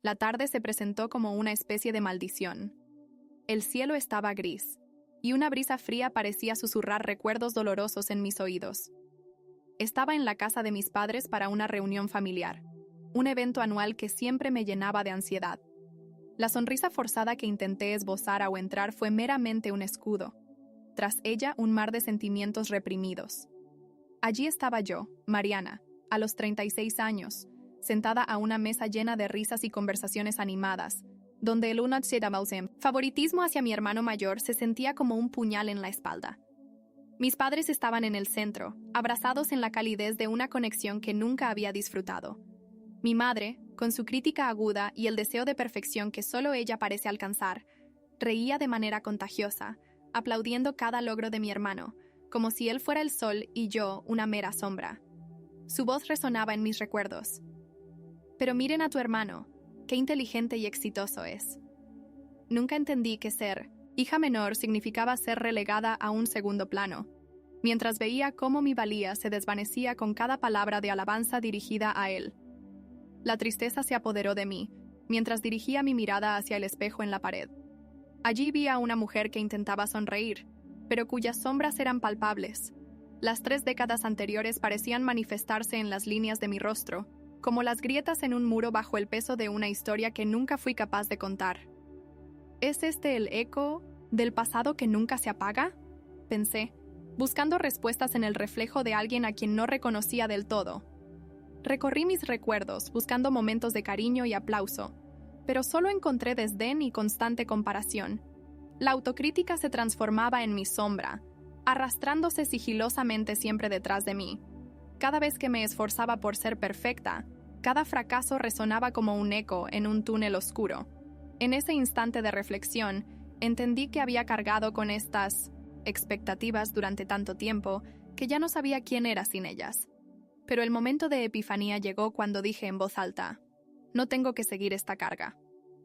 La tarde se presentó como una especie de maldición. El cielo estaba gris, y una brisa fría parecía susurrar recuerdos dolorosos en mis oídos. Estaba en la casa de mis padres para una reunión familiar, un evento anual que siempre me llenaba de ansiedad. La sonrisa forzada que intenté esbozar ao entrar fue meramente un escudo. Tras ella, un mar de sentimientos reprimidos. Allí estaba yo, Mariana, a los 36 años, sentada a una mesa llena de risas y conversaciones animadas, donde el favoritismo hacia mi hermano mayor se sentía como un puñal en la espalda. Mis padres estaban en el centro, abrazados en la calidez de una conexión que nunca había disfrutado. Mi madre, con su crítica aguda y el deseo de perfección que solo ella parece alcanzar, reía de manera contagiosa, aplaudiendo cada logro de mi hermano, como si él fuera el sol y yo una mera sombra. Su voz resonaba en mis recuerdos. Pero miren a tu hermano, qué inteligente y exitoso es. Nunca entendí que ser hija menor significaba ser relegada a un segundo plano, mientras veía cómo mi valía se desvanecía con cada palabra de alabanza dirigida a él. La tristeza se apoderó de mí, mientras dirigía mi mirada hacia el espejo en la pared. Allí vi a una mujer que intentaba sonreír, pero cuyas sombras eran palpables. Las 3 décadas anteriores parecían manifestarse en las líneas de mi rostro, como las grietas en un muro bajo el peso de una historia que nunca fui capaz de contar. ¿Es este el eco del pasado que nunca se apaga?, pensé, buscando respuestas en el reflejo de alguien a quien no reconocía del todo. Recorrí mis recuerdos, buscando momentos de cariño y aplauso, pero solo encontré desdén y constante comparación. La autocrítica se transformaba en mi sombra, arrastrándose sigilosamente siempre detrás de mí. Cada vez que me esforzaba por ser perfecta, cada fracaso resonaba como un eco en un túnel oscuro. En ese instante de reflexión, entendí que había cargado con estas expectativas durante tanto tiempo que ya no sabía quién era sin ellas. Pero el momento de epifanía llegó cuando dije en voz alta: no tengo que seguir esta carga.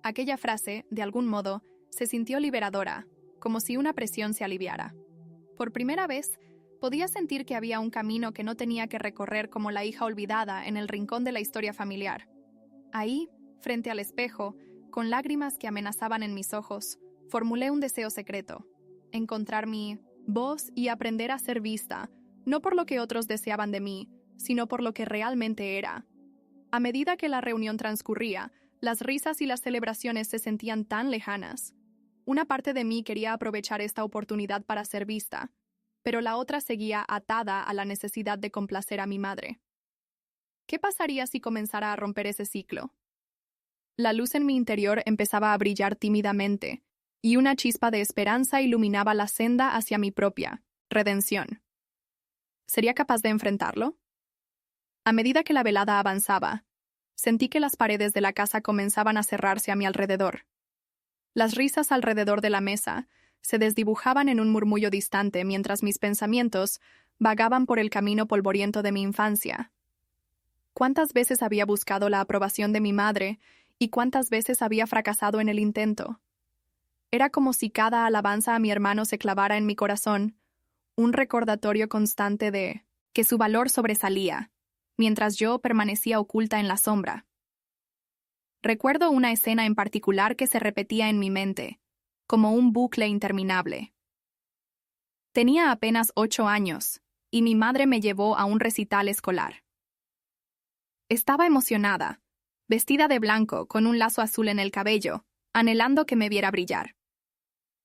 Aquella frase, de algún modo, se sintió liberadora, como si una presión se aliviara. Por primera vez, podía sentir que había un camino que no tenía que recorrer como la hija olvidada en el rincón de la historia familiar. Ahí, frente al espejo, con lágrimas que amenazaban en mis ojos, formulé un deseo secreto: encontrar mi voz y aprender a ser vista, no por lo que otros deseaban de mí, sino por lo que realmente era. A medida que la reunión transcurría, las risas y las celebraciones se sentían tan lejanas. Una parte de mí quería aprovechar esta oportunidad para ser vista, pero la otra seguía atada a la necesidad de complacer a mi madre. ¿Qué pasaría si comenzara a romper ese ciclo? La luz en mi interior empezaba a brillar tímidamente, y una chispa de esperanza iluminaba la senda hacia mi propia redención. ¿Sería capaz de enfrentarlo? A medida que la velada avanzaba, sentí que las paredes de la casa comenzaban a cerrarse a mi alrededor. Las risas alrededor de la mesa se desdibujaban en un murmullo distante mientras mis pensamientos vagaban por el camino polvoriento de mi infancia. ¿Cuántas veces había buscado la aprobación de mi madre y cuántas veces había fracasado en el intento? Era como si cada alabanza a mi hermano se clavara en mi corazón, un recordatorio constante de que su valor sobresalía, mientras yo permanecía oculta en la sombra. Recuerdo una escena en particular que se repetía en mi mente, como un bucle interminable. Tenía apenas 8 años, y mi madre me llevó a un recital escolar. Estaba emocionada, vestida de blanco con un lazo azul en el cabello, anhelando que me viera brillar.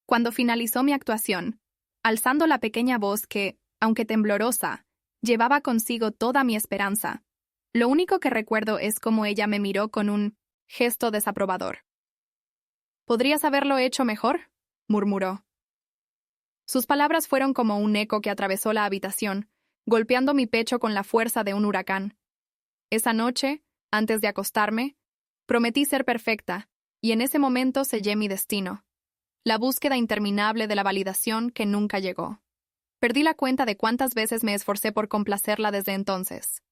Cuando finalizó mi actuación, alzando la pequeña voz que, aunque temblorosa, llevaba consigo toda mi esperanza, lo único que recuerdo es cómo ella me miró con un gesto desaprobador. «¿Podrías haberlo hecho mejor?», murmuró. Sus palabras fueron como un eco que atravesó la habitación, golpeando mi pecho con la fuerza de un huracán. Esa noche, antes de acostarme, prometí ser perfecta, y en ese momento sellé mi destino. La búsqueda interminable de la validación que nunca llegó. Perdí la cuenta de cuántas veces me esforcé por complacerla desde entonces.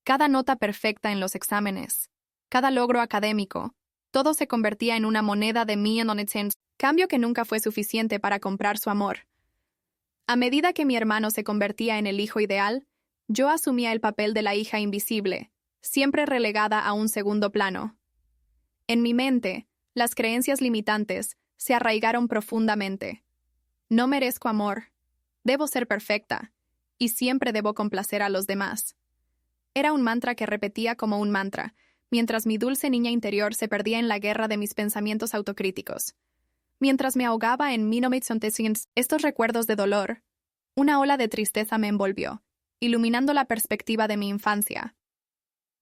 Cada nota perfecta en los exámenes, cada logro académico, todo se convertía en una moneda de cambio que nunca fue suficiente para comprar su amor. A medida que mi hermano se convertía en el hijo ideal, yo asumía el papel de la hija invisible, siempre relegada a un segundo plano. En mi mente, las creencias limitantes se arraigaron profundamente. No merezco amor, debo ser perfecta, y siempre debo complacer a los demás. Era un mantra que repetía como un mantra, mientras mi dulce niña interior se perdía en la guerra de mis pensamientos autocríticos. Mientras me ahogaba en estos recuerdos de dolor, una ola de tristeza me envolvió, iluminando la perspectiva de mi infancia.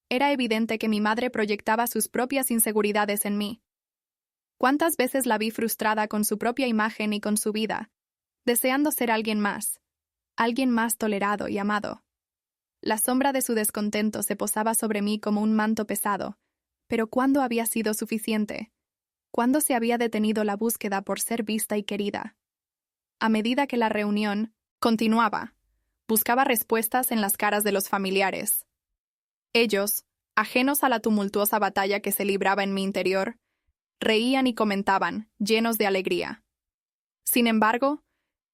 Era evidente que mi madre proyectaba sus propias inseguridades en mí. ¿Cuántas veces la vi frustrada con su propia imagen y con su vida, deseando ser alguien más tolerado y amado? La sombra de su descontento se posaba sobre mí como un manto pesado, pero ¿cuándo había sido suficiente? ¿Cuándo se había detenido la búsqueda por ser vista y querida? A medida que la reunión continuaba, buscaba respuestas en las caras de los familiares. Ellos, ajenos a la tumultuosa batalla que se libraba en mi interior, reían y comentaban, llenos de alegría. Sin embargo,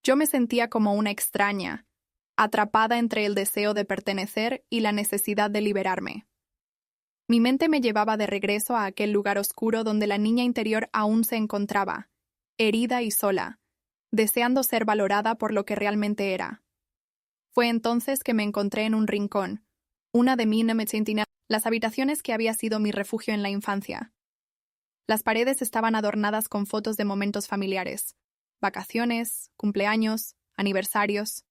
yo me sentía como una extraña, atrapada entre el deseo de pertenecer y la necesidad de liberarme. Mi mente me llevaba de regreso a aquel lugar oscuro donde la niña interior aún se encontraba, herida y sola, deseando ser valorada por lo que realmente era. Fue entonces que me encontré en un rincón, una de las habitaciones que había sido mi refugio en la infancia. Las paredes estaban adornadas con fotos de momentos familiares, vacaciones, cumpleaños, aniversarios.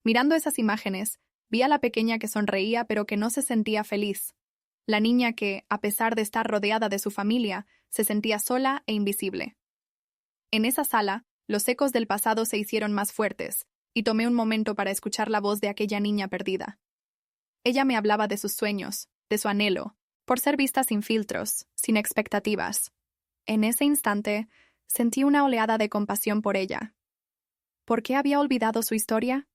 Mirando esas imágenes, vi a la pequeña que sonreía pero que no se sentía feliz. La niña que, a pesar de estar rodeada de su familia, se sentía sola e invisible. En esa sala, los ecos del pasado se hicieron más fuertes, y tomé un momento para escuchar la voz de aquella niña perdida. Ella me hablaba de sus sueños, de su anhelo, por ser vista sin filtros, sin expectativas. En ese instante, sentí una oleada de compasión por ella. ¿Por qué había olvidado su historia?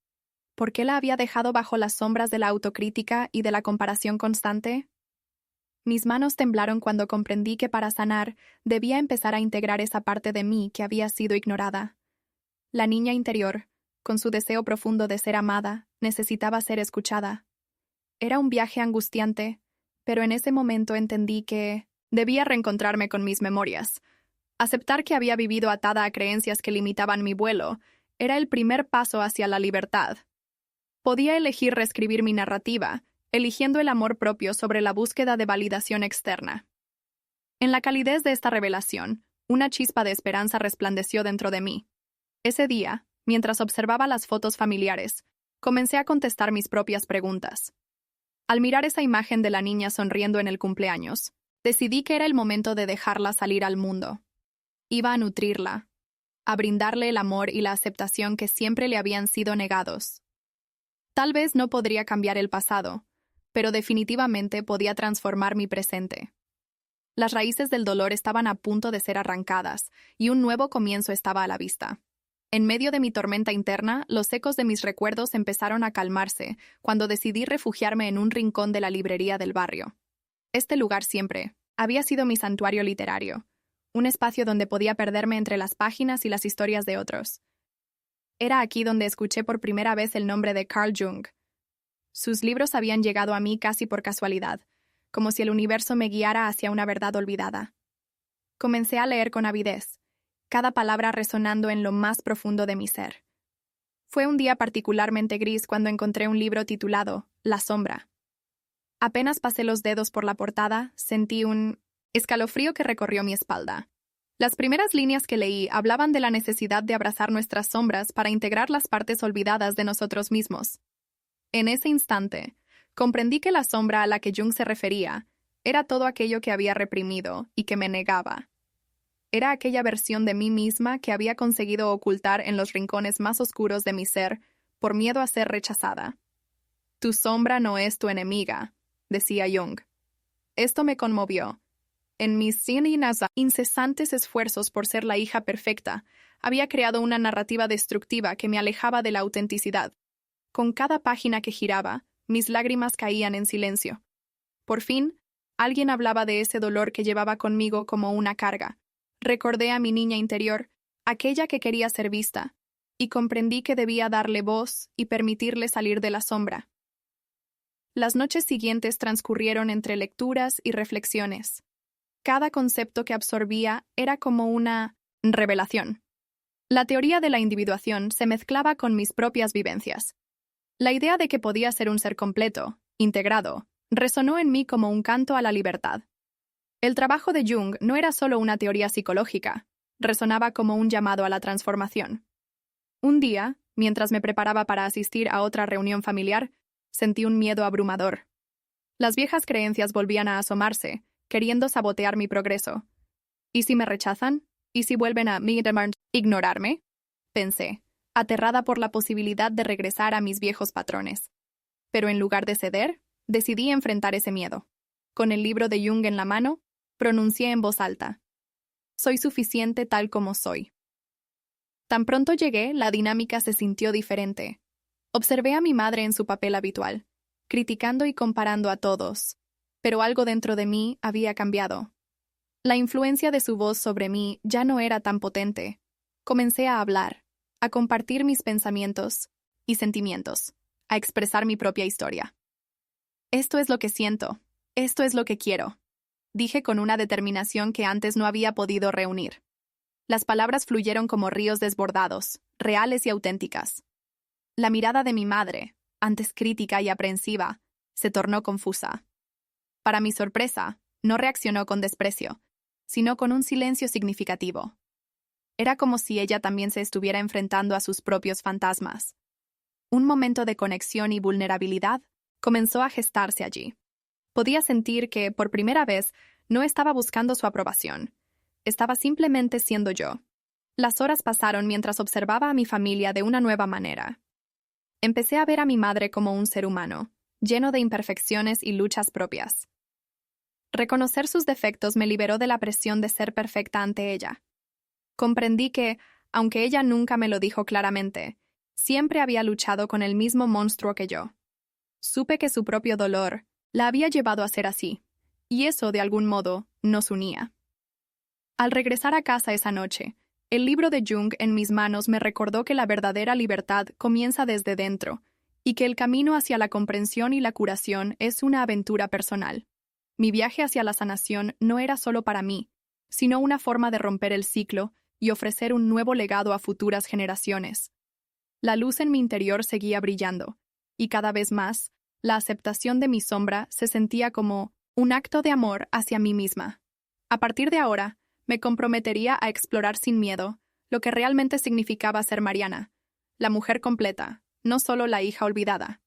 ¿Por qué la había dejado bajo las sombras de la autocrítica y de la comparación constante? Mis manos temblaron cuando comprendí que para sanar debía empezar a integrar esa parte de mí que había sido ignorada. La niña interior, con su deseo profundo de ser amada, necesitaba ser escuchada. Era un viaje angustiante, pero en ese momento entendí que debía reencontrarme con mis memorias. Aceptar que había vivido atada a creencias que limitaban mi vuelo era el primer paso hacia la libertad. Podía elegir reescribir mi narrativa, eligiendo el amor propio sobre la búsqueda de validación externa. En la calidez de esta revelación, una chispa de esperanza resplandeció dentro de mí. Ese día, mientras observaba las fotos familiares, comencé a contestar mis propias preguntas. Al mirar esa imagen de la niña sonriendo en el cumpleaños, decidí que era el momento de dejarla salir al mundo. Iba a nutrirla, a brindarle el amor y la aceptación que siempre le habían sido negados. Tal vez no podría cambiar el pasado, pero definitivamente podía transformar mi presente. Las raíces del dolor estaban a punto de ser arrancadas, y un nuevo comienzo estaba a la vista. En medio de mi tormenta interna, los ecos de mis recuerdos empezaron a calmarse cuando decidí refugiarme en un rincón de la librería del barrio. Este lugar siempre había sido mi santuario literario, un espacio donde podía perderme entre las páginas y las historias de otros. Era aquí donde escuché por primera vez el nombre de Carl Jung. Sus libros habían llegado a mí casi por casualidad, como si el universo me guiara hacia una verdad olvidada. Comencé a leer con avidez, cada palabra resonando en lo más profundo de mi ser. Fue un día particularmente gris cuando encontré un libro titulado La sombra. Apenas pasé los dedos por la portada, sentí un escalofrío que recorrió mi espalda. Las primeras líneas que leí hablaban de la necesidad de abrazar nuestras sombras para integrar las partes olvidadas de nosotros mismos. En ese instante, comprendí que la sombra a la que Jung se refería era todo aquello que había reprimido y que me negaba. Era aquella versión de mí misma que había conseguido ocultar en los rincones más oscuros de mi ser por miedo a ser rechazada. Tu sombra no es tu enemiga, decía Jung. Esto me conmovió. En mis incesantes esfuerzos por ser la hija perfecta, había creado una narrativa destructiva que me alejaba de la autenticidad. Con cada página que giraba, mis lágrimas caían en silencio. Por fin, alguien hablaba de ese dolor que llevaba conmigo como una carga. Recordé a mi niña interior, aquella que quería ser vista, y comprendí que debía darle voz y permitirle salir de la sombra. Las noches siguientes transcurrieron entre lecturas y reflexiones. Cada concepto que absorbía era como una revelación. La teoría de la individuación se mezclaba con mis propias vivencias. La idea de que podía ser un ser completo, integrado, resonó en mí como un canto a la libertad. El trabajo de Jung no era solo una teoría psicológica, resonaba como un llamado a la transformación. Un día, mientras me preparaba para asistir a otra reunión familiar, sentí un miedo abrumador. Las viejas creencias volvían a asomarse, queriendo sabotear mi progreso. ¿Y si me rechazan? ¿Y si vuelven a ignorarme? Pensé, aterrada por la posibilidad de regresar a mis viejos patrones. Pero en lugar de ceder, decidí enfrentar ese miedo. Con el libro de Jung en la mano, pronuncié en voz alta: soy suficiente tal como soy. Tan pronto llegué, la dinámica se sintió diferente. Observé a mi madre en su papel habitual, criticando y comparando a todos, pero algo dentro de mí había cambiado. La influencia de su voz sobre mí ya no era tan potente. Comencé a hablar, a compartir mis pensamientos y sentimientos, a expresar mi propia historia. Esto es lo que siento, esto es lo que quiero, dije con una determinación que antes no había podido reunir. Las palabras fluyeron como ríos desbordados, reales y auténticas. La mirada de mi madre, antes crítica y aprensiva, se tornó confusa. Para mi sorpresa, no reaccionó con desprecio, sino con un silencio significativo. Era como si ella también se estuviera enfrentando a sus propios fantasmas. Un momento de conexión y vulnerabilidad comenzó a gestarse allí. Podía sentir que, por primera vez, no estaba buscando su aprobación. Estaba simplemente siendo yo. Las horas pasaron mientras observaba a mi familia de una nueva manera. Empecé a ver a mi madre como un ser humano, lleno de imperfecciones y luchas propias. Reconocer sus defectos me liberó de la presión de ser perfecta ante ella. Comprendí que, aunque ella nunca me lo dijo claramente, siempre había luchado con el mismo monstruo que yo. Supe que su propio dolor la había llevado a ser así, y eso, de algún modo, nos unía. Al regresar a casa esa noche, el libro de Jung en mis manos me recordó que la verdadera libertad comienza desde dentro, y que el camino hacia la comprensión y la curación es una aventura personal. Mi viaje hacia la sanación no era solo para mí, sino una forma de romper el ciclo y ofrecer un nuevo legado a futuras generaciones. La luz en mi interior seguía brillando, y cada vez más, la aceptación de mi sombra se sentía como un acto de amor hacia mí misma. A partir de ahora, me comprometería a explorar sin miedo lo que realmente significaba ser Mariana, la mujer completa, no solo la hija olvidada.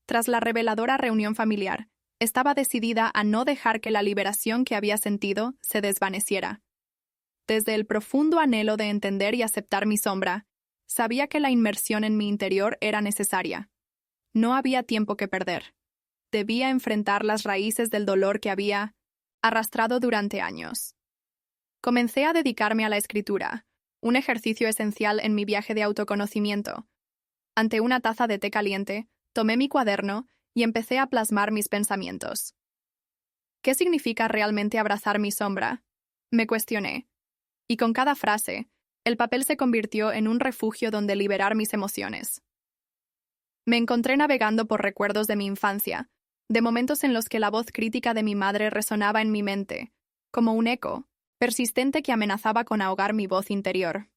Tras la reveladora reunión familiar, estaba decidida a no dejar que la liberación que había sentido se desvaneciera. Desde el profundo anhelo de entender y aceptar mi sombra, sabía que la inmersión en mi interior era necesaria. No había tiempo que perder. Debía enfrentar las raíces del dolor que había arrastrado durante años. Comencé a dedicarme a la escritura, un ejercicio esencial en mi viaje de autoconocimiento. Ante una taza de té caliente, tomé mi cuaderno y empecé a plasmar mis pensamientos. ¿Qué significa realmente abrazar mi sombra? Me cuestioné. Y con cada frase, el papel se convirtió en un refugio donde liberar mis emociones. Me encontré navegando por recuerdos de mi infancia, de momentos en los que la voz crítica de mi madre resonaba en mi mente, como un eco persistente que amenazaba con ahogar mi voz interior.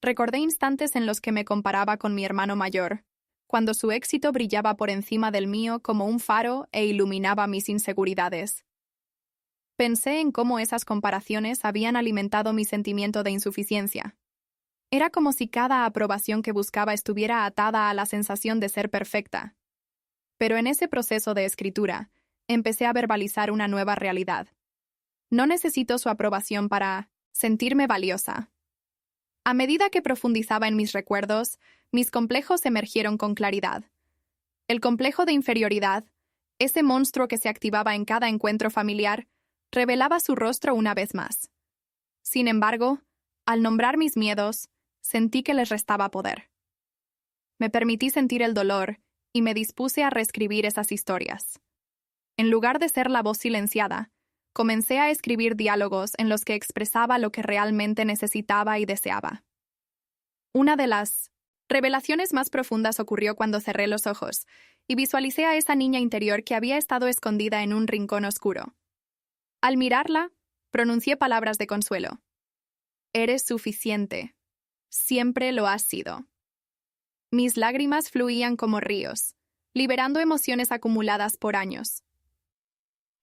Recordé instantes en los que me comparaba con mi hermano mayor, cuando su éxito brillaba por encima del mío como un faro e iluminaba mis inseguridades. Pensé en cómo esas comparaciones habían alimentado mi sentimiento de insuficiencia. Era como si cada aprobación que buscaba estuviera atada a la sensación de ser perfecta. Pero en ese proceso de escritura, empecé a verbalizar una nueva realidad. No necesito su aprobación para sentirme valiosa. A medida que profundizaba en mis recuerdos, mis complejos emergieron con claridad. El complejo de inferioridad, ese monstruo que se activaba en cada encuentro familiar, revelaba su rostro una vez más. Sin embargo, al nombrar mis miedos, sentí que les restaba poder. Me permití sentir el dolor y me dispuse a reescribir esas historias. En lugar de ser la voz silenciada, comencé a escribir diálogos en los que expresaba lo que realmente necesitaba y deseaba. Una de las revelaciones más profundas ocurrió cuando cerré los ojos y visualicé a esa niña interior que había estado escondida en un rincón oscuro. Al mirarla, pronuncié palabras de consuelo. Eres suficiente. Siempre lo has sido. Mis lágrimas fluían como ríos, liberando emociones acumuladas por años.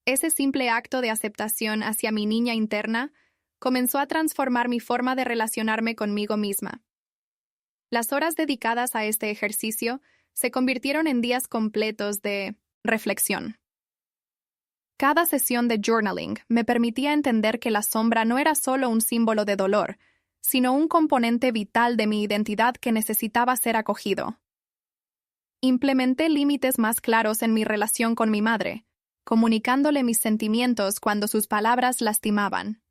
Ese simple acto de aceptación hacia mi niña interna comenzó a transformar mi forma de relacionarme conmigo misma. Las horas dedicadas a este ejercicio se convirtieron en días completos de reflexión. Cada sesión de journaling me permitía entender que la sombra no era solo un símbolo de dolor, sino un componente vital de mi identidad que necesitaba ser acogido. Implementé límites más claros en mi relación con mi madre, comunicándole mis sentimientos cuando sus palabras lastimaban.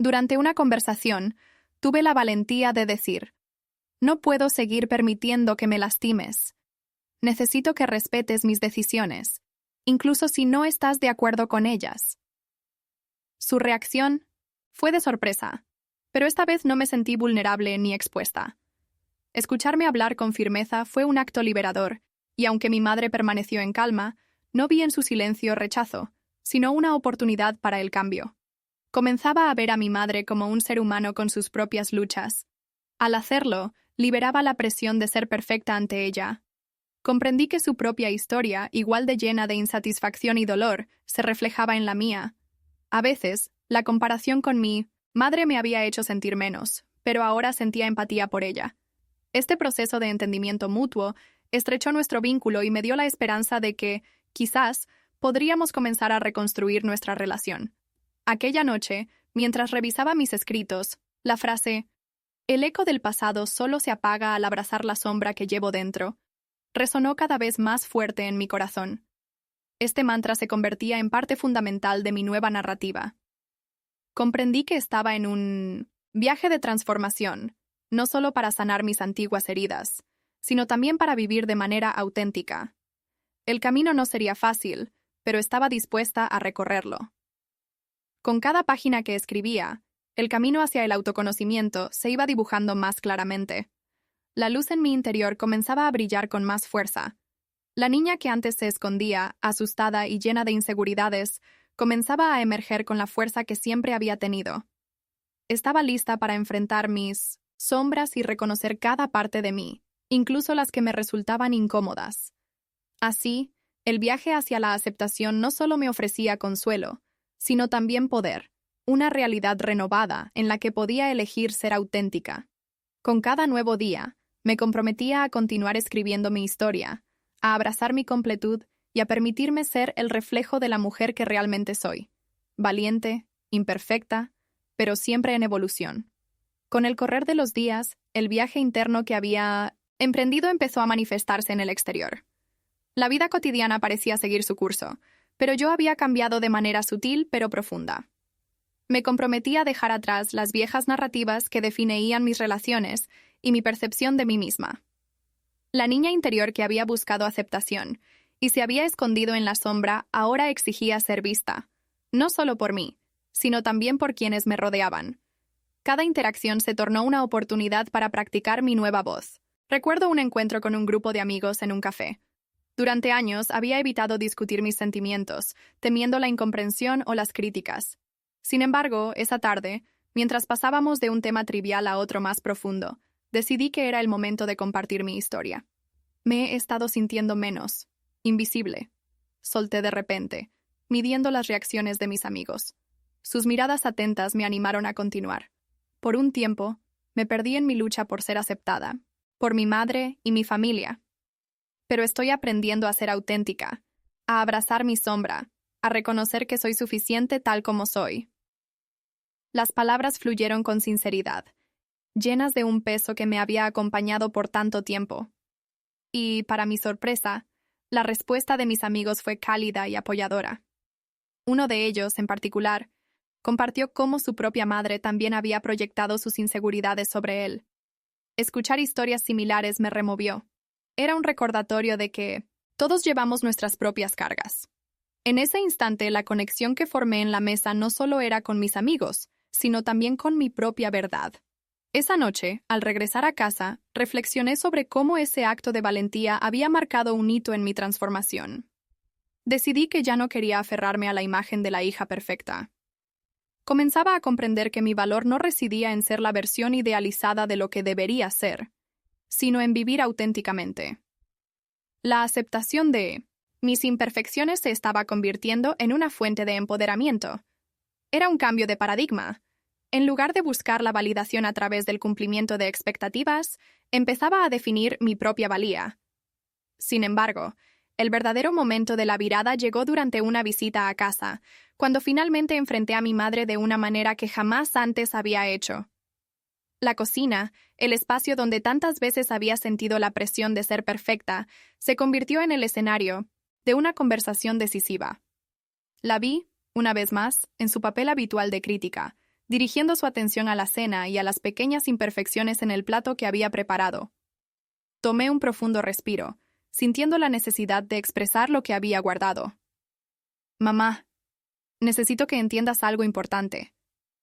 Durante una conversación, tuve la valentía de decir: no puedo seguir permitiendo que me lastimes. Necesito que respetes mis decisiones, incluso si no estás de acuerdo con ellas. Su reacción fue de sorpresa, pero esta vez no me sentí vulnerable ni expuesta. Escucharme hablar con firmeza fue un acto liberador, y aunque mi madre permaneció en calma, no vi en su silencio rechazo, sino una oportunidad para el cambio. Comenzaba a ver a mi madre como un ser humano con sus propias luchas. Al hacerlo, liberaba la presión de ser perfecta ante ella. Comprendí que su propia historia, igual de llena de insatisfacción y dolor, se reflejaba en la mía. A veces, la comparación con mi madre me había hecho sentir menos, pero ahora sentía empatía por ella. Este proceso de entendimiento mutuo estrechó nuestro vínculo y me dio la esperanza de que, quizás, podríamos comenzar a reconstruir nuestra relación. Aquella noche, mientras revisaba mis escritos, la frase «El eco del pasado solo se apaga al abrazar la sombra que llevo dentro» resonó cada vez más fuerte en mi corazón. Este mantra se convertía en parte fundamental de mi nueva narrativa. Comprendí que estaba en un viaje de transformación, no solo para sanar mis antiguas heridas, sino también para vivir de manera auténtica. El camino no sería fácil, pero estaba dispuesta a recorrerlo. Con cada página que escribía, el camino hacia el autoconocimiento se iba dibujando más claramente. La luz en mi interior comenzaba a brillar con más fuerza. La niña que antes se escondía, asustada y llena de inseguridades, comenzaba a emerger con la fuerza que siempre había tenido. Estaba lista para enfrentar mis sombras y reconocer cada parte de mí, incluso las que me resultaban incómodas. Así, el viaje hacia la aceptación no solo me ofrecía consuelo, sino también poder, una realidad renovada en la que podía elegir ser auténtica. Con cada nuevo día, me comprometía a continuar escribiendo mi historia, a abrazar mi completud y a permitirme ser el reflejo de la mujer que realmente soy, valiente, imperfecta, pero siempre en evolución. Con el correr de los días, el viaje interno que había emprendido empezó a manifestarse en el exterior. La vida cotidiana parecía seguir su curso, pero yo había cambiado de manera sutil pero profunda. Me comprometí a dejar atrás las viejas narrativas que definían mis relaciones y mi percepción de mí misma. La niña interior que había buscado aceptación y se había escondido en la sombra ahora exigía ser vista, no solo por mí, sino también por quienes me rodeaban. Cada interacción se tornó una oportunidad para practicar mi nueva voz. Recuerdo un encuentro con un grupo de amigos en un café. Durante años había evitado discutir mis sentimientos, temiendo la incomprensión o las críticas. Sin embargo, esa tarde, mientras pasábamos de un tema trivial a otro más profundo, decidí que era el momento de compartir mi historia. Me he estado sintiendo menos, invisible. Solté de repente, midiendo las reacciones de mis amigos. Sus miradas atentas me animaron a continuar. Por un tiempo, me perdí en mi lucha por ser aceptada, por mi madre y mi familia. Pero estoy aprendiendo a ser auténtica, a abrazar mi sombra, a reconocer que soy suficiente tal como soy. Las palabras fluyeron con sinceridad, llenas de un peso que me había acompañado por tanto tiempo. Y, para mi sorpresa, la respuesta de mis amigos fue cálida y apoyadora. Uno de ellos, en particular, compartió cómo su propia madre también había proyectado sus inseguridades sobre él. Escuchar historias similares me removió. Era un recordatorio de que todos llevamos nuestras propias cargas. En ese instante, la conexión que formé en la mesa no solo era con mis amigos, sino también con mi propia verdad. Esa noche, al regresar a casa, reflexioné sobre cómo ese acto de valentía había marcado un hito en mi transformación. Decidí que ya no quería aferrarme a la imagen de la hija perfecta. Comenzaba a comprender que mi valor no residía en ser la versión idealizada de lo que debería ser, sino en vivir auténticamente. La aceptación de mis imperfecciones se estaba convirtiendo en una fuente de empoderamiento. Era un cambio de paradigma. En lugar de buscar la validación a través del cumplimiento de expectativas, empezaba a definir mi propia valía. Sin embargo, el verdadero momento de la virada llegó durante una visita a casa, cuando finalmente enfrenté a mi madre de una manera que jamás antes había hecho. La cocina, el espacio donde tantas veces había sentido la presión de ser perfecta, se convirtió en el escenario de una conversación decisiva. La vi, una vez más, en su papel habitual de crítica, dirigiendo su atención a la cena y a las pequeñas imperfecciones en el plato que había preparado. Tomé un profundo respiro, sintiendo la necesidad de expresar lo que había guardado. «Mamá, necesito que entiendas algo importante»,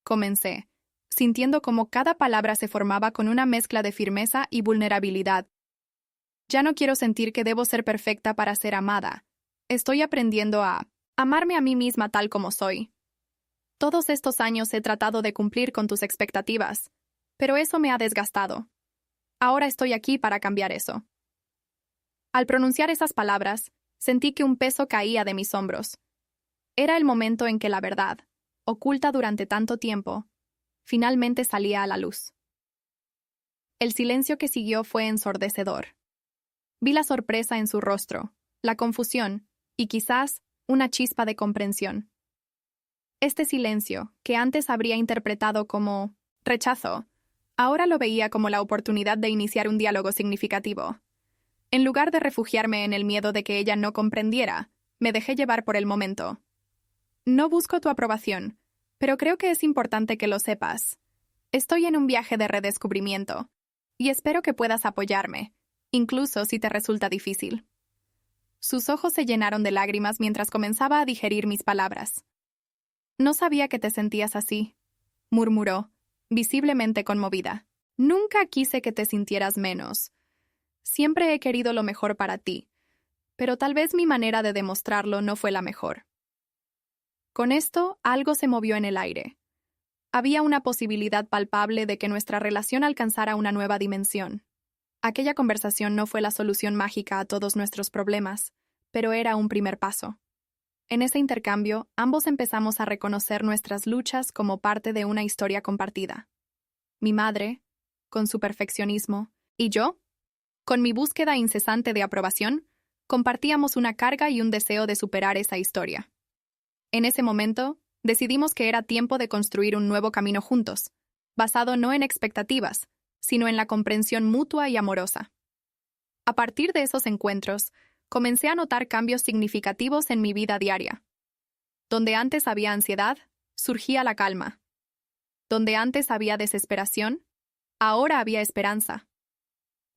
comencé, sintiendo cómo cada palabra se formaba con una mezcla de firmeza y vulnerabilidad. «Ya no quiero sentir que debo ser perfecta para ser amada. Estoy aprendiendo a amarme a mí misma tal como soy. Todos estos años he tratado de cumplir con tus expectativas, pero eso me ha desgastado. Ahora estoy aquí para cambiar eso». Al pronunciar esas palabras, sentí que un peso caía de mis hombros. Era el momento en que la verdad, oculta durante tanto tiempo, finalmente salía a la luz. El silencio que siguió fue ensordecedor. Vi la sorpresa en su rostro, la confusión y quizás una chispa de comprensión. Este silencio, que antes habría interpretado como rechazo, ahora lo veía como la oportunidad de iniciar un diálogo significativo. En lugar de refugiarme en el miedo de que ella no comprendiera, me dejé llevar por el momento. «No busco tu aprobación, pero creo que es importante que lo sepas. Estoy en un viaje de redescubrimiento, y espero que puedas apoyarme, incluso si te resulta difícil». Sus ojos se llenaron de lágrimas mientras comenzaba a digerir mis palabras. «No sabía que te sentías así», murmuró, visiblemente conmovida. «Nunca quise que te sintieras menos. Siempre he querido lo mejor para ti, pero tal vez mi manera de demostrarlo no fue la mejor». Con esto, algo se movió en el aire. Había una posibilidad palpable de que nuestra relación alcanzara una nueva dimensión. Aquella conversación no fue la solución mágica a todos nuestros problemas, pero era un primer paso. En ese intercambio, ambos empezamos a reconocer nuestras luchas como parte de una historia compartida. Mi madre, con su perfeccionismo, y yo, con mi búsqueda incesante de aprobación, compartíamos una carga y un deseo de superar esa historia. En ese momento, decidimos que era tiempo de construir un nuevo camino juntos, basado no en expectativas, sino en la comprensión mutua y amorosa. A partir de esos encuentros, comencé a notar cambios significativos en mi vida diaria. Donde antes había ansiedad, surgía la calma. Donde antes había desesperación, ahora había esperanza.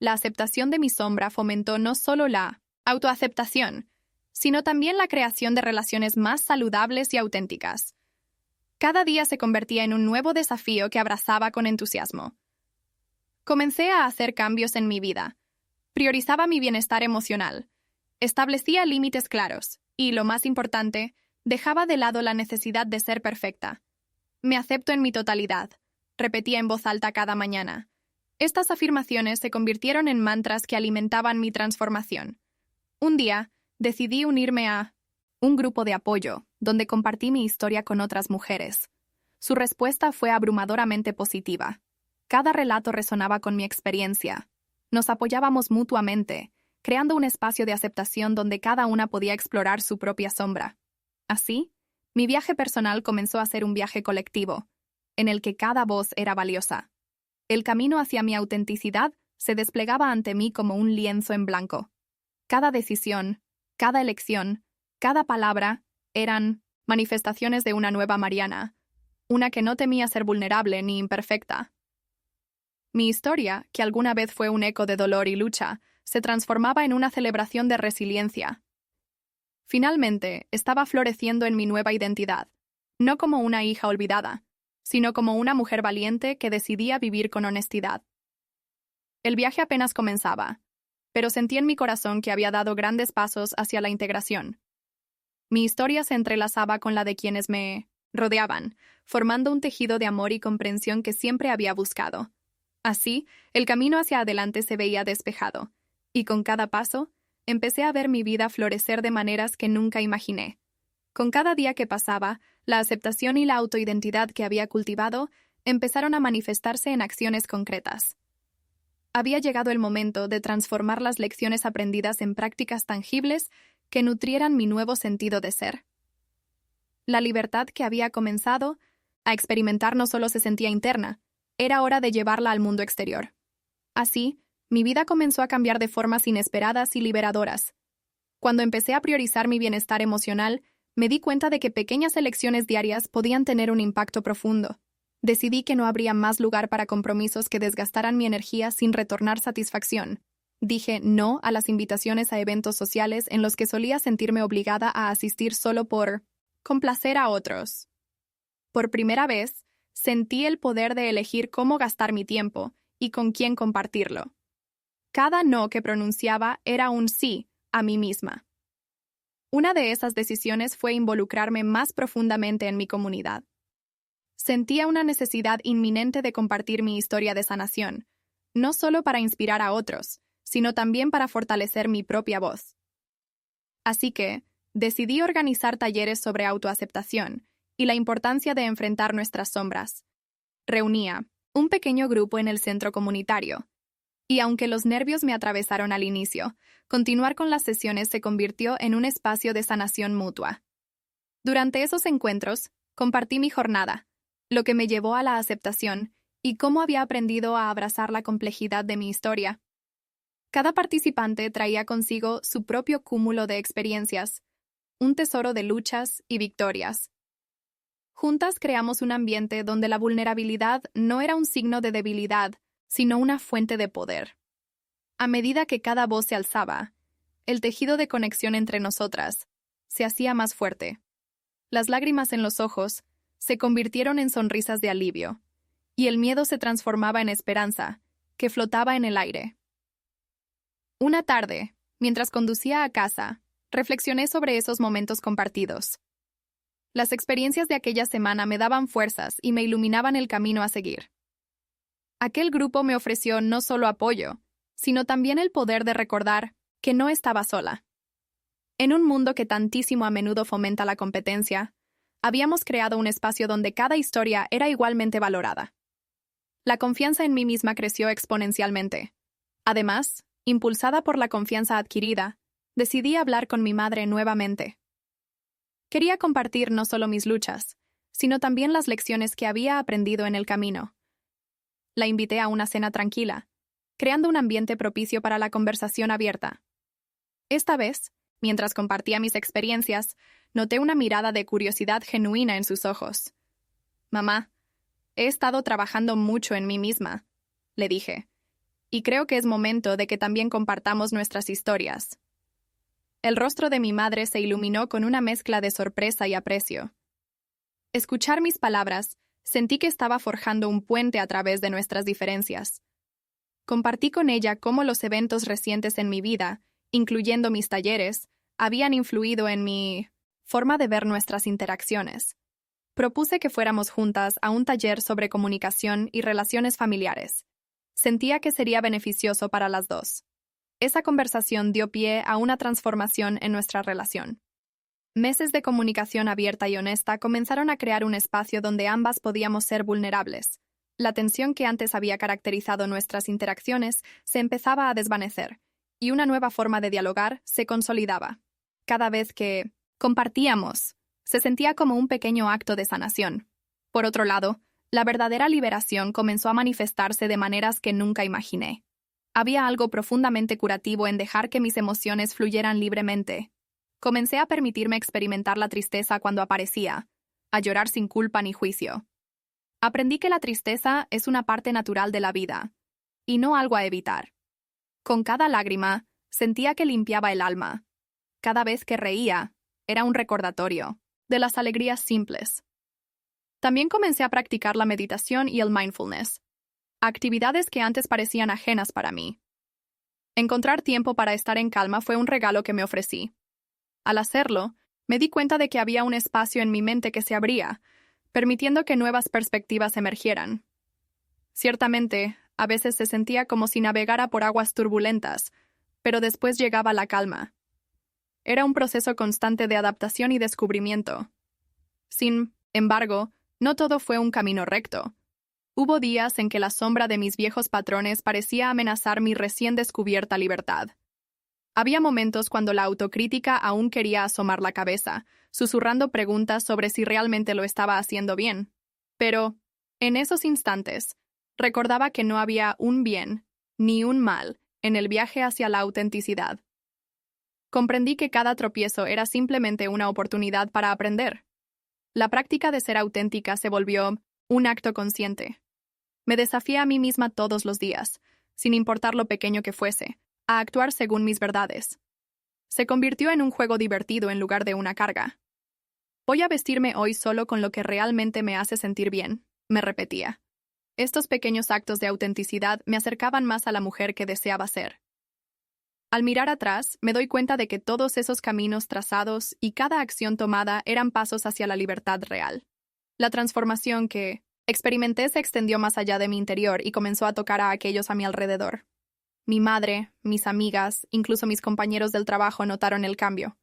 La aceptación de mi sombra fomentó no solo la autoaceptación, sino también la creación de relaciones más saludables y auténticas. Cada día se convertía en un nuevo desafío que abrazaba con entusiasmo. Comencé a hacer cambios en mi vida. Priorizaba mi bienestar emocional. Establecía límites claros y, lo más importante, dejaba de lado la necesidad de ser perfecta. «Me acepto en mi totalidad», repetía en voz alta cada mañana. Estas afirmaciones se convirtieron en mantras que alimentaban mi transformación. Un día, decidí unirme a un grupo de apoyo, donde compartí mi historia con otras mujeres. Su respuesta fue abrumadoramente positiva. Cada relato resonaba con mi experiencia. Nos apoyábamos mutuamente, creando un espacio de aceptación donde cada una podía explorar su propia sombra. Así, mi viaje personal comenzó a ser un viaje colectivo, en el que cada voz era valiosa. El camino hacia mi autenticidad se desplegaba ante mí como un lienzo en blanco. Cada decisión, cada elección, cada palabra eran manifestaciones de una nueva Mariana, una que no temía ser vulnerable ni imperfecta. Mi historia, que alguna vez fue un eco de dolor y lucha, se transformaba en una celebración de resiliencia. Finalmente, estaba floreciendo en mi nueva identidad, no como una hija olvidada, sino como una mujer valiente que decidía vivir con honestidad. El viaje apenas comenzaba, pero sentí en mi corazón que había dado grandes pasos hacia la integración. Mi historia se entrelazaba con la de quienes me rodeaban, formando un tejido de amor y comprensión que siempre había buscado. Así, el camino hacia adelante se veía despejado, y con cada paso, empecé a ver mi vida florecer de maneras que nunca imaginé. Con cada día que pasaba, la aceptación y la autoidentidad que había cultivado empezaron a manifestarse en acciones concretas. Había llegado el momento de transformar las lecciones aprendidas en prácticas tangibles que nutrieran mi nuevo sentido de ser. La libertad que había comenzado a experimentar no solo se sentía interna, era hora de llevarla al mundo exterior. Así, mi vida comenzó a cambiar de formas inesperadas y liberadoras. Cuando empecé a priorizar mi bienestar emocional, me di cuenta de que pequeñas elecciones diarias podían tener un impacto profundo. Decidí que no habría más lugar para compromisos que desgastaran mi energía sin retornar satisfacción. Dije no a las invitaciones a eventos sociales en los que solía sentirme obligada a asistir solo por complacer a otros. Por primera vez, sentí el poder de elegir cómo gastar mi tiempo y con quién compartirlo. Cada no que pronunciaba era un sí a mí misma. Una de esas decisiones fue involucrarme más profundamente en mi comunidad. Sentía una necesidad inminente de compartir mi historia de sanación, no solo para inspirar a otros, sino también para fortalecer mi propia voz. Así que, decidí organizar talleres sobre autoaceptación y la importancia de enfrentar nuestras sombras. Reunía un pequeño grupo en el centro comunitario, y aunque los nervios me atravesaron al inicio, continuar con las sesiones se convirtió en un espacio de sanación mutua. Durante esos encuentros, compartí mi jornada, lo que me llevó a la aceptación y cómo había aprendido a abrazar la complejidad de mi historia. Cada participante traía consigo su propio cúmulo de experiencias, un tesoro de luchas y victorias. Juntas creamos un ambiente donde la vulnerabilidad no era un signo de debilidad, sino una fuente de poder. A medida que cada voz se alzaba, el tejido de conexión entre nosotras se hacía más fuerte. Las lágrimas en los ojos se convirtieron en sonrisas de alivio, y el miedo se transformaba en esperanza, que flotaba en el aire. Una tarde, mientras conducía a casa, reflexioné sobre esos momentos compartidos. Las experiencias de aquella semana me daban fuerzas y me iluminaban el camino a seguir. Aquel grupo me ofreció no solo apoyo, sino también el poder de recordar que no estaba sola. En un mundo que tantísimo a menudo fomenta la competencia, habíamos creado un espacio donde cada historia era igualmente valorada. La confianza en mí misma creció exponencialmente. Además, impulsada por la confianza adquirida, decidí hablar con mi madre nuevamente. Quería compartir no solo mis luchas, sino también las lecciones que había aprendido en el camino. La invité a una cena tranquila, creando un ambiente propicio para la conversación abierta. Esta vez, mientras compartía mis experiencias, noté una mirada de curiosidad genuina en sus ojos. «Mamá, he estado trabajando mucho en mí misma», le dije, «y creo que es momento de que también compartamos nuestras historias». El rostro de mi madre se iluminó con una mezcla de sorpresa y aprecio. Escuchar mis palabras, sentí que estaba forjando un puente a través de nuestras diferencias. Compartí con ella cómo los eventos recientes en mi vida, incluyendo mis talleres, habían influido en mi forma de ver nuestras interacciones. Propuse que fuéramos juntas a un taller sobre comunicación y relaciones familiares. Sentía que sería beneficioso para las dos. Esa conversación dio pie a una transformación en nuestra relación. Meses de comunicación abierta y honesta comenzaron a crear un espacio donde ambas podíamos ser vulnerables. La tensión que antes había caracterizado nuestras interacciones se empezaba a desvanecer, y una nueva forma de dialogar se consolidaba. Cada vez que compartíamos, se sentía como un pequeño acto de sanación. Por otro lado, la verdadera liberación comenzó a manifestarse de maneras que nunca imaginé. Había algo profundamente curativo en dejar que mis emociones fluyeran libremente. Comencé a permitirme experimentar la tristeza cuando aparecía, a llorar sin culpa ni juicio. Aprendí que la tristeza es una parte natural de la vida, y no algo a evitar. Con cada lágrima, sentía que limpiaba el alma. Cada vez que reía, era un recordatorio de las alegrías simples. También comencé a practicar la meditación y el mindfulness, actividades que antes parecían ajenas para mí. Encontrar tiempo para estar en calma fue un regalo que me ofrecí. Al hacerlo, me di cuenta de que había un espacio en mi mente que se abría, permitiendo que nuevas perspectivas emergieran. Ciertamente, a veces se sentía como si navegara por aguas turbulentas, pero después llegaba la calma. Era un proceso constante de adaptación y descubrimiento. Sin embargo, no todo fue un camino recto. Hubo días en que la sombra de mis viejos patrones parecía amenazar mi recién descubierta libertad. Había momentos cuando la autocrítica aún quería asomar la cabeza, susurrando preguntas sobre si realmente lo estaba haciendo bien. Pero, en esos instantes, recordaba que no había un bien, ni un mal, en el viaje hacia la autenticidad. Comprendí que cada tropiezo era simplemente una oportunidad para aprender. La práctica de ser auténtica se volvió un acto consciente. Me desafié a mí misma todos los días, sin importar lo pequeño que fuese, a actuar según mis verdades. Se convirtió en un juego divertido en lugar de una carga. Voy a vestirme hoy solo con lo que realmente me hace sentir bien, me repetía. Estos pequeños actos de autenticidad me acercaban más a la mujer que deseaba ser. Al mirar atrás, me doy cuenta de que todos esos caminos trazados y cada acción tomada eran pasos hacia la libertad real. La transformación que experimenté se extendió más allá de mi interior y comenzó a tocar a aquellos a mi alrededor. Mi madre, mis amigas, incluso mis compañeros del trabajo notaron el cambio.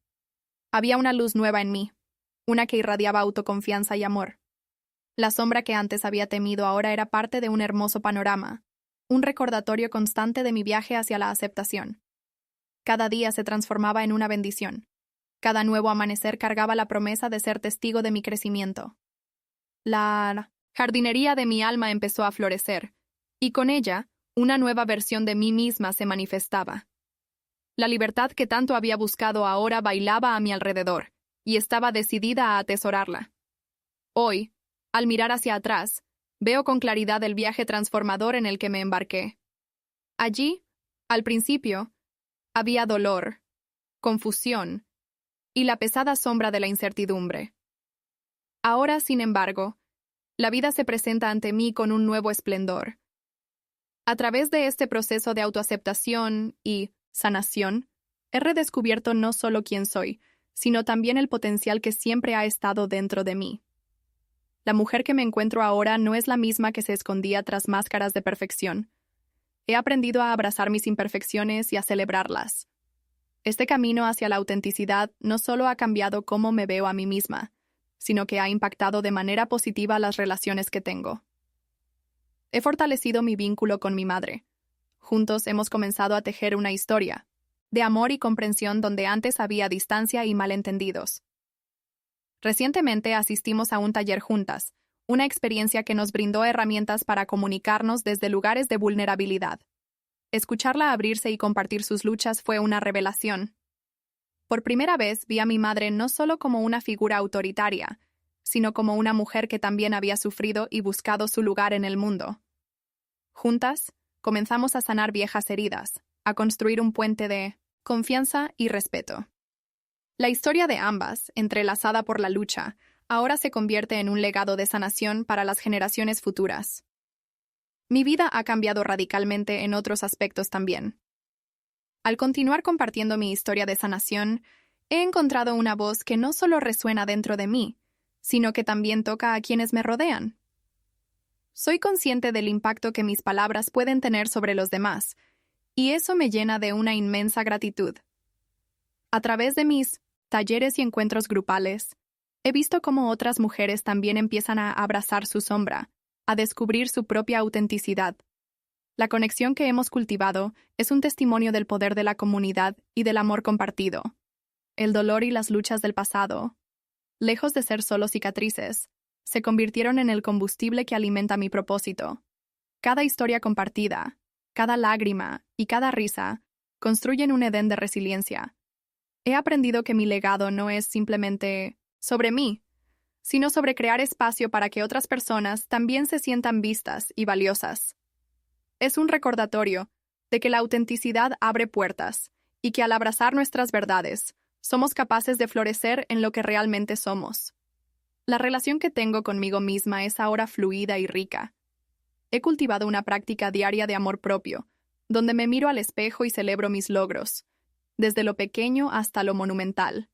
Había una luz nueva en mí, una que irradiaba autoconfianza y amor. La sombra que antes había temido ahora era parte de un hermoso panorama, un recordatorio constante de mi viaje hacia la aceptación. Cada día se transformaba en una bendición. Cada nuevo amanecer cargaba la promesa de ser testigo de mi crecimiento. La jardinería de mi alma empezó a florecer, y con ella, una nueva versión de mí misma se manifestaba. La libertad que tanto había buscado ahora bailaba a mi alrededor, y estaba decidida a atesorarla. Hoy, al mirar hacia atrás, veo con claridad el viaje transformador en el que me embarqué. Allí, al principio, había dolor, confusión y la pesada sombra de la incertidumbre. Ahora, sin embargo, la vida se presenta ante mí con un nuevo esplendor. A través de este proceso de autoaceptación y sanación, he redescubierto no solo quién soy, sino también el potencial que siempre ha estado dentro de mí. La mujer que me encuentro ahora no es la misma que se escondía tras máscaras de perfección. He aprendido a abrazar mis imperfecciones y a celebrarlas. Este camino hacia la autenticidad no solo ha cambiado cómo me veo a mí misma, sino que ha impactado de manera positiva las relaciones que tengo. He fortalecido mi vínculo con mi madre. Juntos hemos comenzado a tejer una historia, de amor y comprensión donde antes había distancia y malentendidos. Recientemente asistimos a un taller juntas, una experiencia que nos brindó herramientas para comunicarnos desde lugares de vulnerabilidad. Escucharla abrirse y compartir sus luchas fue una revelación. Por primera vez vi a mi madre no solo como una figura autoritaria, sino como una mujer que también había sufrido y buscado su lugar en el mundo. Juntas, comenzamos a sanar viejas heridas, a construir un puente de confianza y respeto. La historia de ambas, entrelazada por la lucha, ahora se convierte en un legado de sanación para las generaciones futuras. Mi vida ha cambiado radicalmente en otros aspectos también. Al continuar compartiendo mi historia de sanación, he encontrado una voz que no solo resuena dentro de mí, sino que también toca a quienes me rodean. Soy consciente del impacto que mis palabras pueden tener sobre los demás, y eso me llena de una inmensa gratitud. A través de mis talleres y encuentros grupales, he visto cómo otras mujeres también empiezan a abrazar su sombra, a descubrir su propia autenticidad. La conexión que hemos cultivado es un testimonio del poder de la comunidad y del amor compartido. El dolor y las luchas del pasado, lejos de ser solo cicatrices, se convirtieron en el combustible que alimenta mi propósito. Cada historia compartida, cada lágrima y cada risa construyen un Edén de resiliencia. He aprendido que mi legado no es simplemente sobre mí, sino sobre crear espacio para que otras personas también se sientan vistas y valiosas. Es un recordatorio de que la autenticidad abre puertas y que al abrazar nuestras verdades, somos capaces de florecer en lo que realmente somos. La relación que tengo conmigo misma es ahora fluida y rica. He cultivado una práctica diaria de amor propio, donde me miro al espejo y celebro mis logros, desde lo pequeño hasta lo monumental.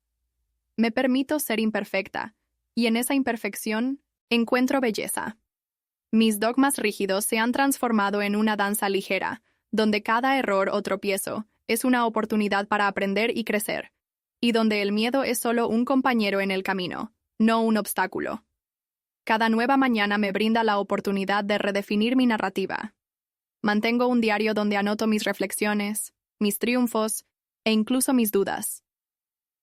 Me permito ser imperfecta, y en esa imperfección encuentro belleza. Mis dogmas rígidos se han transformado en una danza ligera, donde cada error o tropiezo es una oportunidad para aprender y crecer, y donde el miedo es solo un compañero en el camino, no un obstáculo. Cada nueva mañana me brinda la oportunidad de redefinir mi narrativa. Mantengo un diario donde anoto mis reflexiones, mis triunfos e incluso mis dudas.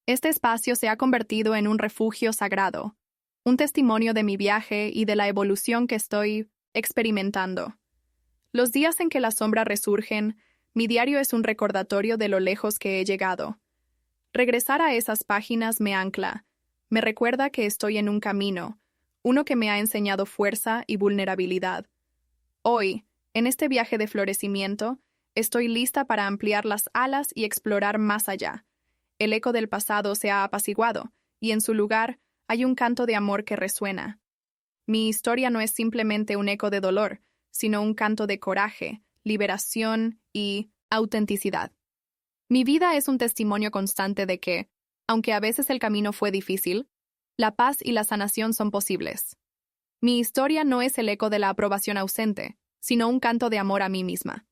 Este espacio se ha convertido en un refugio sagrado, un testimonio de mi viaje y de la evolución que estoy experimentando. Los días en que las sombras resurgen, mi diario es un recordatorio de lo lejos que he llegado. Regresar a esas páginas me ancla, me recuerda que estoy en un camino, uno que me ha enseñado fuerza y vulnerabilidad. Hoy, en este viaje de florecimiento, estoy lista para ampliar las alas y explorar más allá. El eco del pasado se ha apaciguado, y en su lugar hay un canto de amor que resuena. Mi historia no es simplemente un eco de dolor, sino un canto de coraje, liberación y autenticidad. Mi vida es un testimonio constante de que, aunque a veces el camino fue difícil, la paz y la sanación son posibles. Mi historia no es el eco de la aprobación ausente, sino un canto de amor a mí misma.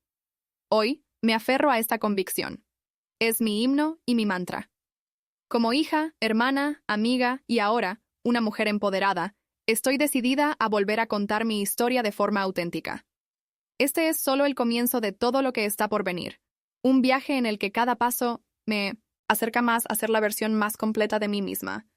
Hoy, me aferro a esta convicción. Es mi himno y mi mantra. Como hija, hermana, amiga y ahora, una mujer empoderada, estoy decidida a volver a contar mi historia de forma auténtica. Este es solo el comienzo de todo lo que está por venir. Un viaje en el que cada paso me acerca más a ser la versión más completa de mí misma.